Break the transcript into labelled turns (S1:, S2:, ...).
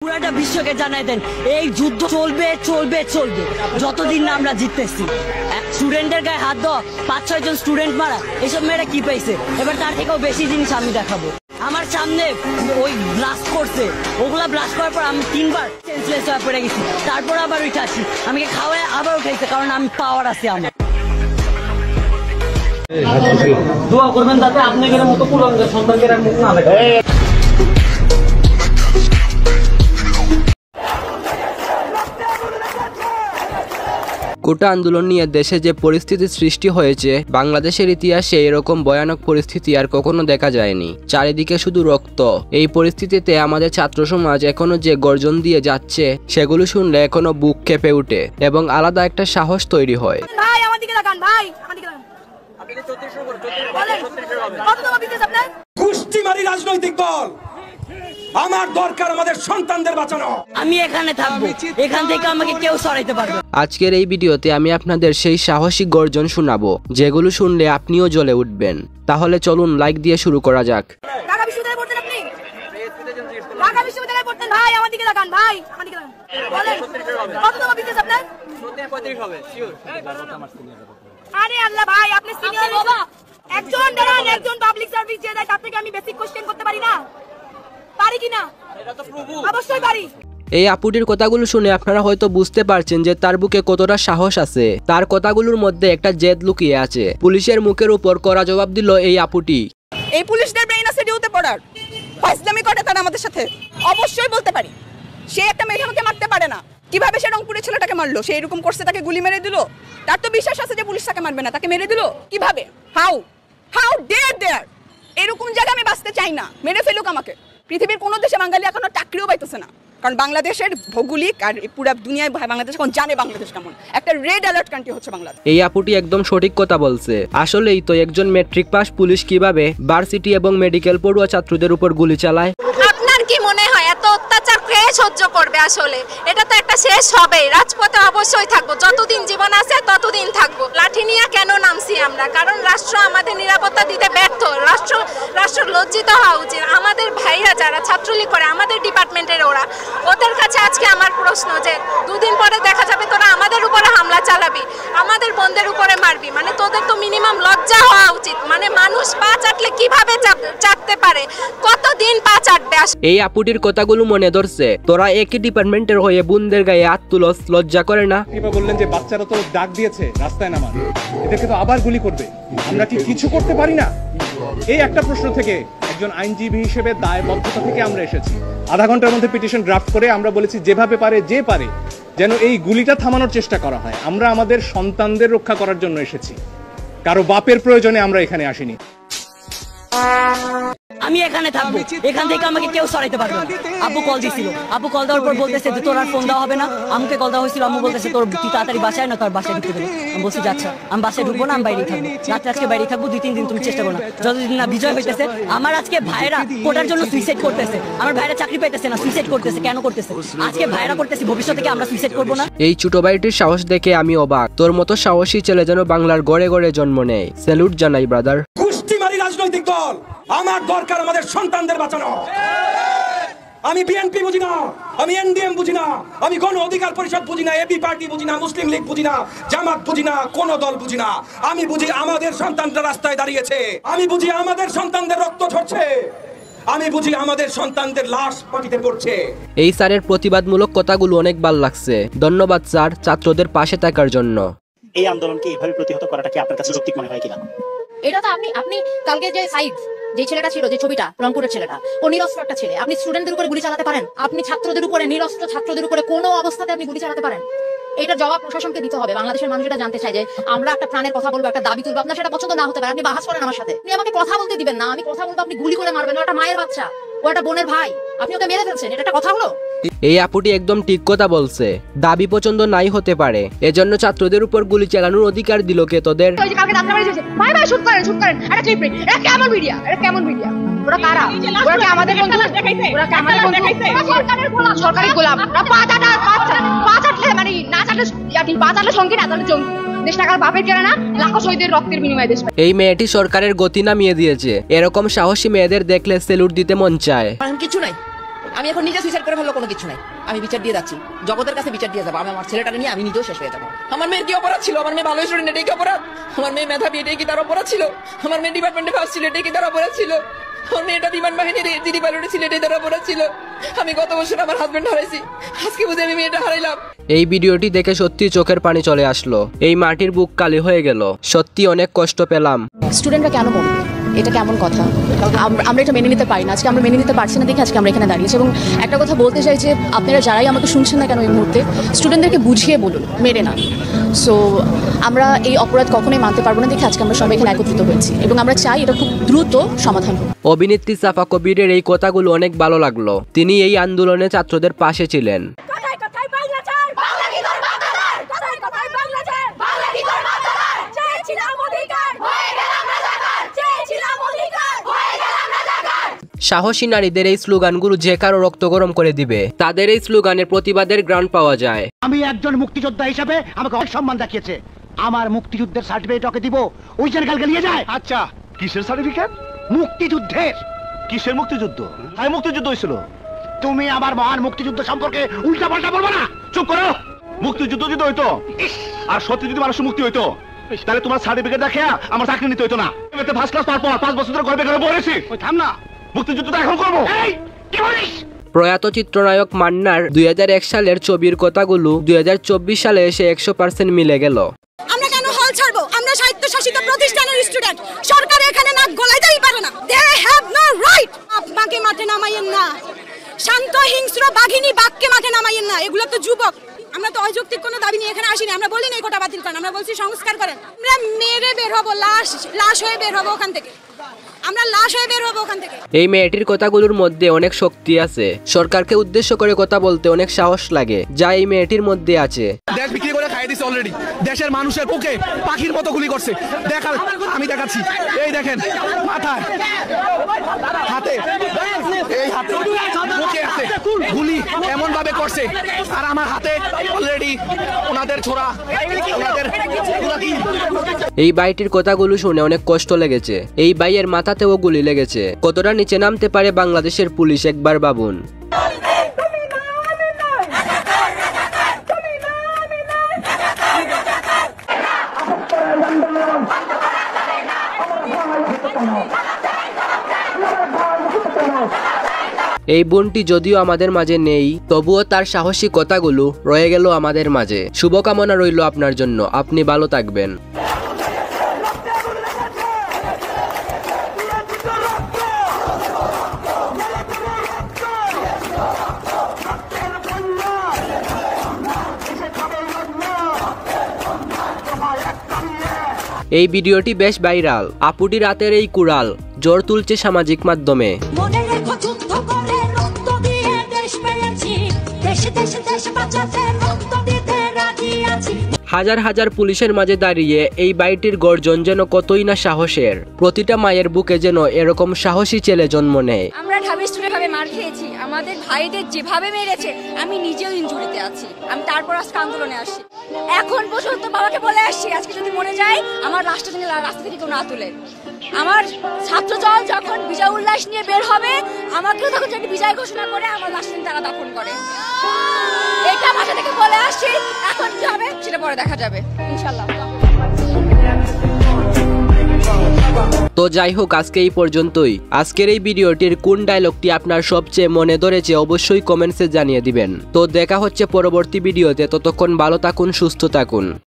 S1: পুরাটা বিশ্বকে জানাই দেন এই যুদ্ধ চলবে চলবে চলবে যতদিন না আমরা জিততেছি। স্টুডেন্টের গায়ে হাত দেওয়া, 5-6 জন স্টুডেন্ট মারা, এসব মেয়েরা কি পাইছে? এবার তার থেকেও বেশি জিনিস আমি দেখাবো। আমার সামনে ওই ব্লাস্ট করছে, ওগুলা ব্লাস্ট করার পর আমি 3বার সেন্সলেস হয়ে পড়ে গেছি, তারপর আবার উঠে আসি। আমাকে খাওয়ায় আবার উঠাইছে, কারণ আমি পাওয়ার আছে আমার। দোয়া করবেন যাতে আপনাদের মতো পুরান সন্তানদের মুখ না লাগে।
S2: কোটা আন্দোলন নিয়ে দেশে যে পরিস্থিতি সৃষ্টি হয়েছে, বাংলাদেশের ইতিহাসে এরকম ভয়ানক পরিস্থিতি আর কখনো দেখা যায়নি। চারিদিকে শুধু রক্ত। এই পরিস্থিতিতে আমাদের ছাত্র সমাজ এখনো যে গর্জন দিয়ে যাচ্ছে, সেগুলো শুনলে এখনো বুক কেঁপে উঠে এবং আলাদা একটা সাহস তৈরি হয়।
S3: ভাই আমার দিকে তাকান, ভাই আমার দিকে তাকান।
S4: গোষ্ঠীমারি রাজনৈতিক দল, আমার দরকার আমাদের সন্তানদের বাঁচানো।
S1: আমি এখানে থাকবো, এখান থেকে আমাকে কেউ সরাইতে পারবে।
S2: আজকের এই ভিডিওতে আমি আপনাদের সেই সাহসী গর্জন শোনাবো, যেগুলো শুনলে আপনিও জ্বলে উঠবেন। তাহলে চলুন লাইক দিয়ে শুরু করা যাক।
S3: ঢাকা বিশ্ববিদ্যালয়ে পড়তেন আপনি? ঢাকা বিশ্ববিদ্যালয়ে পড়তেন? ভাই আমার দিকে তাকান, ভাই আমার দিকে তাকান। বলেন কত টাকা বিজনেস আপনার? 35 হবে শিওর। আরে আল্লাহ ভাই, আপনি সিনিয়র বাবা। একজন পাবলিক সার্ভিস যে দেয় তার থেকে আমি বেসিক কোশ্চেন করতে পারি না? পারি কিনা? এটা তো প্রভু। অবশ্যই পারি।
S2: এই আপুটির কথাগুলো শুনে আপনারা হয়তো বুঝতে পারছেন যে তার বুকে কতটা সাহস আছে। তার কথাগুলোর মধ্যে একটা জেদ লুকিয়ে আছে। পুলিশের মুখের উপর কড়া জবাব দিল এই আপুটি।
S3: এই পুলিশদের ব্রেইন আছে ডিউতে পড়ার, ফাজলামি করে তারা আমাদের সাথে। অবশ্যই বলতে পারি, সে একটা মেধাকে মারতে পারে না। কিভাবে সে রংপুরের ছেলেটাকে মারলো? সে এরকম করছে, তাকে গুলি মেরে দিল। তার তো বিশ্বাস আছে যে পুলিশ তাকে মারবে না, তাকে মেরে দিল। কিভাবে? হাউ ডেয়ার দেয়ার? এরকম জায়গা আমি বাঁচতে চাই না। মেরে ফেলুক আমাকে। পৃথিবীর কোনো দেশে বাঙালি এখনো চাকরিও পাইতেছে না, কারণ বাংলাদেশের ভৌগোলিক আর পুরো দুনিয়ায় বাংলাদেশ এখন জানে বাংলাদেশ কেমন একটা রেড অ্যালার্ট কান্ট্রি হচ্ছে বাংলাদেশ।
S2: এই আপুটি একদম সঠিক কথা বলছে। আসলেই তো একজন ম্যাট্রিক পাস পুলিশ কিভাবে ভার্সিটি এবং মেডিকেল পড়ুয়া ছাত্রদের উপর গুলি চালায়?
S5: আপনার কি মনে হয় এত অত্যাচার কে সহ্য করবে? আসলে এটা তো একটা শেষ হবে। রাজপথে অবশ্যই থাকবো, যতদিন জীবন আছে ততদিন থাকবো। লাঠি নিয়ে কেন নামছি আমরা? কারণ রাষ্ট্র আমাদের নিরাপত্তা দিতে ব্যর্থ। রাষ্ট্র লজ্জিত হওয়া উচিত। আমাদের ভাইরা যারা ছাত্রলীগ করে, আমাদের ডিপার্টমেন্টের ওদের কাছে আজকে আমার প্রশ্ন যে 2 দিন পরে দেখা যাবে তোরা আমাদের উপরে হামলা চালাবি, আমাদের বোনদের উপরে মারবি, মানে তোদের তো মিনিমাম লজ্জা হওয়া উচিত। মানে মানুষ পা চাটলে কিভাবে চাটতে পারে? কতদিন পা চাটবে?
S2: এই আপুটির কথাগুলো মনে ধরছে। তোরা একই ডিপার্টমেন্টের হয়ে বোনদের গায়ে হাত তুলস, লজ্জা করে না?
S6: বললেন যে বাচ্চারা তো ডাক দিয়েছে রাস্তায় নামা, এদেরকে তো আবার গুলি করবে, আমরা কি কিছু করতে পারি না? এই একটা প্রশ্ন থেকে একজন আইনজীবী হিসেবে দায়বদ্ধতা থেকে আমরা এসেছি। আধা ঘন্টার মধ্যে পিটিশন ড্রাফট করে আমরা বলেছি যেভাবে পারে যে পারে যেন এই গুলিটা থামানোর চেষ্টা করা হয়। আমরা আমাদের সন্তানদের রক্ষা করার জন্য এসেছি, কারো বাপের প্রয়োজনে আমরা এখানে আসিনি।
S1: আমি এখানে থাকবো, এখান থেকে আমাকে কেউ সরাইতে পারবে না। আপু কল দিছিল, আপু কল দেওয়ার পর বলতেছে যে তোর আর ফোন দেওয়া হবে না। আমাকে কল দেওয়া হয়েছিল, আম্মু বলতেছে তোর তুই তাড়াতাড়ি বাসায় না, তোর বাসায় ঢুকতে দেবে। আমি বলছি যাচ্ছা, আমি বাসায় ঢুকবো না, আমি বাইরেই থাকবো। রাত্রে আজকে বাইরেই থাকবো, 2-3 দিন তুমি চেষ্টা করো না। যতদিন না বিজয় হইতেছে। আমার আজকে ভাইরা কোটার জন্য সুইসাইড করতেছে, আমার ভাইরা চাকরি পাইতেছে না, সুইসাইড করতেছে। কেন করতেছে? আজকে ভাইরা করতেছি, ভবিষ্যতে কি আমরা সুইসাইড করবো না?
S2: এই ছোট ভাইটির সাহস দেখে আমি অবাক। তোর মতো সাহসী ছেলে যেন বাংলার গড়ে গড়ে জন্ম নেয়। স্যালুট জানাই ব্রাদার।
S4: গোষ্ঠীমারি রাজনৈতিক দল, আমার দরকার আমাদের সন্তানদের বাঁচানো। আমি বিএনপি বুঝি না, আমি এনডিএম বুঝি না, আমি গণ অধিকার পরিষদ বুঝি না, এবি পার্টি বুঝি না, মুসলিম লীগ বুঝি না, জামাত বুঝি না, কোন দল বুঝি না। আমি বুঝি আমাদের সন্তানরা রাস্তায় দাঁড়িয়েছে, আমি বুঝি আমাদের সন্তানদের রক্ত ঝরছে, আমি বুঝি আমাদের সন্তানদের লাশ মাটিতে পড়ছে।
S2: এই স্যারের প্রতিবাদমূলক কথাগুলো অনেক ভালো লাগছে। ধন্যবাদ স্যার ছাত্রদের পাশে থাকার জন্য।
S7: এই আন্দোলনকে এইভাবে প্রতিহত করাটা কি আপনার কাছে যৌক্তিক মনে হয় কিনা?
S8: এটা তো আপনি কালকে যে সাইড যে ছেলেটা ছিল, যে ছবিটা রংপুরের ছেলেটা, ও নিরস্ত্র একটা ছেলে। আপনি স্টুডেন্টদের উপরে গুলি চালাতে পারেন? আপনি ছাত্রদের উপরে, নিরস্ত্র ছাত্রদের উপরে কোনো অবস্থাতে আপনি গুলি চালাতে পারেন? এটা জবাব প্রশাসনকে দিতে হবে। বাংলাদেশের মানুষ এটা জানতে চায় যে আমরা একটা প্রাণের কথা বলবো, একটা দাবি তুলবো। আপনার সেটা পছন্দ না হতে পারে, আপনি বাহাস করেন আমার সাথে, আপনি আমাকে কথা বলতে দিবেন না। আমি কথা বলবো, আপনি গুলি করে মারবেন। ও একটা মায়ের বাচ্চা, ও একটা বোনের ভাই, আপনি ওকে মেরে ফেলছেন। এটা একটা কথা হলো?
S2: এই আপুটি একদম ঠিক কথা বলছে। দাবি পছন্দ নাই হতে পারে, এজন্য ছাত্রদের উপর গুলি চালানোর অধিকার দিল কে তোদের?
S8: ওরা কারা? ওরা কি আমাদের বন্ধু? ওরা কি আমাদের বন্ধু? সরকারি গোলাম। পা চাটলে মানে না চাটলে পা চাটলে সঙ্গে না চাটলে জঙ্গি। দেশ টাকার বাপের কেনা না, লাখো শহীদের রক্তের বিনিময়ে দেশ।
S2: এই মেয়েটি সরকারের গতি নামিয়ে দিয়েছে। এরকম সাহসী মেয়েদের দেখলে স্যালুট দিতে মন চায়।
S1: কিছু নাই,
S9: আমি এখন নিজে সুইসাইড করে ফেললো কোনো কিছু নাই, আমি বিচার দিয়ে যাচ্ছি, জগতের কাছে বিচার দিয়ে যাবো। আমি আমার ছেলেটাকে নিয়ে আমি নিজেও শেষ হয়ে যাবো। আমার মেয়ের কি অপরাধ ছিল? আমার মেয়ে ভালো স্টুডেন্ট, এটাই কি অপরাধ? আমার মেয়ে মেধাবী, এটাই কি তার অপরাধ ছিল? আমার মেয়ে ডিপার্টমেন্টে ফার্স্ট ছিল, এটাই কি তার অপরাধ ছিল? আমার মেয়েটা বিমান বাহিনীর দিদি পাইলট ছিল, এটাই তার অপরাধ ছিল? আমি গত বছর আমার হাজবেন্ড হারাইছি, আজকে বুঝে আমি মেয়েটা হারাইলাম।
S2: এই ভিডিওটি দেখে সত্যি চোখের পানি চলে আসলো। এই মাটির বুক কালি হয়ে গেল। সত্যি অনেক কষ্ট পেলাম।
S8: স্টুডেন্টরা কেন মরবে? এটা কেমন কথা? আমরা এটা মেনে নিতে পারি না। আজকে আমরা মেনে নিতে পারছি না দেখে আজকে আমরা এখানে দাঁড়িয়েছি। এবং একটা কথা বলতে চাই যে আপনারা যারাই আমাকে শুনছেন না কেন এই মুহূর্তে, স্টুডেন্টদেরকে বুঝিয়ে বলুন, মেরে না। সো আমরা এই অপরাধ কখনোই মানতে পারবো না দেখে আজকে আমরা সবাই এখানে একত্রিত হয়েছি এবং আমরা চাই এটা খুব দ্রুত সমাধান হোক।
S2: অভিনেত্রী সাফা কবিরের এই কথাগুলো অনেক ভালো লাগলো। তিনি এই আন্দোলনে ছাত্রদের পাশে ছিলেন। সাহসী নারীদের এই স্লোগানগুলো যে কারো রক্ত গরম করে দিবে। তাদের এই স্লোগানের প্রতিবাদের গ্রাউন্ড পাওয়া যায়।
S10: আমি একজন মুক্তিযোদ্ধা হিসেবে আমাকে অনেক সম্মান দেখিয়েছে। আমার মুক্তিযুদ্ধের সার্টিফিকেট ওকে দিব, ওই জন্য কালকে নিয়ে যায়।
S6: আচ্ছা, কিসের সার্টিফিকেট?
S10: মুক্তিযুদ্ধের।
S6: কিসের মুক্তিযুদ্ধ? হাই মুক্তিযুদ্ধ হয়েছিল।
S10: তুমি আমার মহান মুক্তিযুদ্ধ সম্পর্কে উল্টা পাল্টা বলবো না।
S6: চুপ করো। মুক্তিযুদ্ধ যদি হইতো আর সত্যি যদি মানুষের মুক্তি হইতো, তাহলে তোমার সার্টিফিকেট দেখে আমার চাকরি নিতে হইতো না। ফার্স্ট ক্লাস পাওয়ার পর 5 বছর ধরে ঘরে বেকার বলেছি।
S10: ওই থাম না,
S6: মুক্তিযুদ্ধ এখন করবো।
S10: এই কি বলিস?
S2: প্রয়াত চিত্রনায়ক মান্নার 2001 সালের ছবির কথাগুলো 2024 সালে এসে 100% মিলে গেল।
S3: আমরা কেন হল ছাড়বো? আমরা সাহিত্য শাসিত প্রতিষ্ঠানের স্টুডেন্ট, সরকার এখানে নাক গলাইতেই পারে না। They have no right. আপনাকে মাঠে নামাইয়েন না, শান্ত হিংস্র বাঘিনী বাঘকে মাঠে নামাইয়েন না। এগুলো তো যুবক। আমরা তো অযৌক্তিক কোনো দাবি নিয়ে এখানে আসিনি। আমরা বলি না এই কোটা বাতিল করেন, আমরা বলছি সংস্কার করেন। আমরা মেরে বের হবো, লাশ হয়ে বের হবো ওখান থেকে। আমরা লাশ হয়ে বের হবো ওখান থেকে।
S2: এই মেয়েটির কথাগুলোর মধ্যে অনেক শক্তি আছে। সরকারকে উদ্দেশ্য করে কথা বলতে অনেক সাহস লাগে, যা এই মেয়েটির মধ্যে আছে।
S4: দেশ বিক্রি করে খাইয়ে দিছে অলরেডি। দেশের মানুষের বুকে পাখির মতো গুলি করছে। দেখাল, আমি দেখাচ্ছি। এই দেখেন, মাথায়, হাতে, এই হাতে, বুকে আছে গুলি এমন ভাবে করছে। আর আমার হাতে অলরেডি ওনাদের ছোড়া, ওনাদের গুলি।
S2: এই বাইটির কথাগুলো শুনে অনেক কষ্ট লেগেছে। এই বাইয়ের মাথাতেও গুলি লেগেছে। কতটা নিচে নামতে পারে বাংলাদেশের পুলিশ একবার ভাবুন। এই বোনটি যদিও আমাদের মাঝে নেই, তবুও তার সাহসী কথাগুলো রয়ে গেল আমাদের মাঝে। শুভকামনা রইল আপনার জন্য। আপনি ভালো থাকবেন। এই ভিডিওটি বেশ ভাইরাল। আপুটি রাতের এই কুড়াল জ্বর তুলছে সামাজিক মাধ্যমে। হাজার হাজার পুলিশের মাঝে দাঁড়িয়ে এই বাইটির গর্জন যেন কতই না সাহসের। প্রতিটা মায়ের বুকে যেন এরকম সাহসী ছেলে জন্ম নেয়।
S11: আমরা ঢাবি স্টুডেন্ট ভাবে মার খেয়েছি, আমাদের ভাইদের যেভাবে মেরেছে, আমি নিজেও ইনজুরিতে আছি। আমি তারপর আজকে আন্দোলনে আসছি। এখন পর্যন্ত বাবাকে বলে আসছি, আজকে যদি মরে যায় আমার রাষ্ট্র থেকে রাস্তা থেকে কেউ না তুলে। আমার ছাত্র দল যখন বিজয় উল্লাস নিয়ে বের হবে, আমাকেও তখন যদি বিজয় ঘোষণা করে আমার লাশ তারা দাফন করে। এটা বাসা থেকে বলে আসছি। এখন কি হবে সেটা পরে দেখা যাবে ইনশাআল্লাহ।
S2: তো যাই হোক, আজকে এই পর্যন্তই। আজকের এই ভিডিওটির কোন ডায়লগটি আপনার সবচেয়ে মনে ধরেছে অবশ্যই কমেন্টসে জানিয়ে দিবেন। তো দেখা হচ্ছে পরবর্তী ভিডিওতে। ততক্ষণ ভালো থাকুন, সুস্থ থাকুন।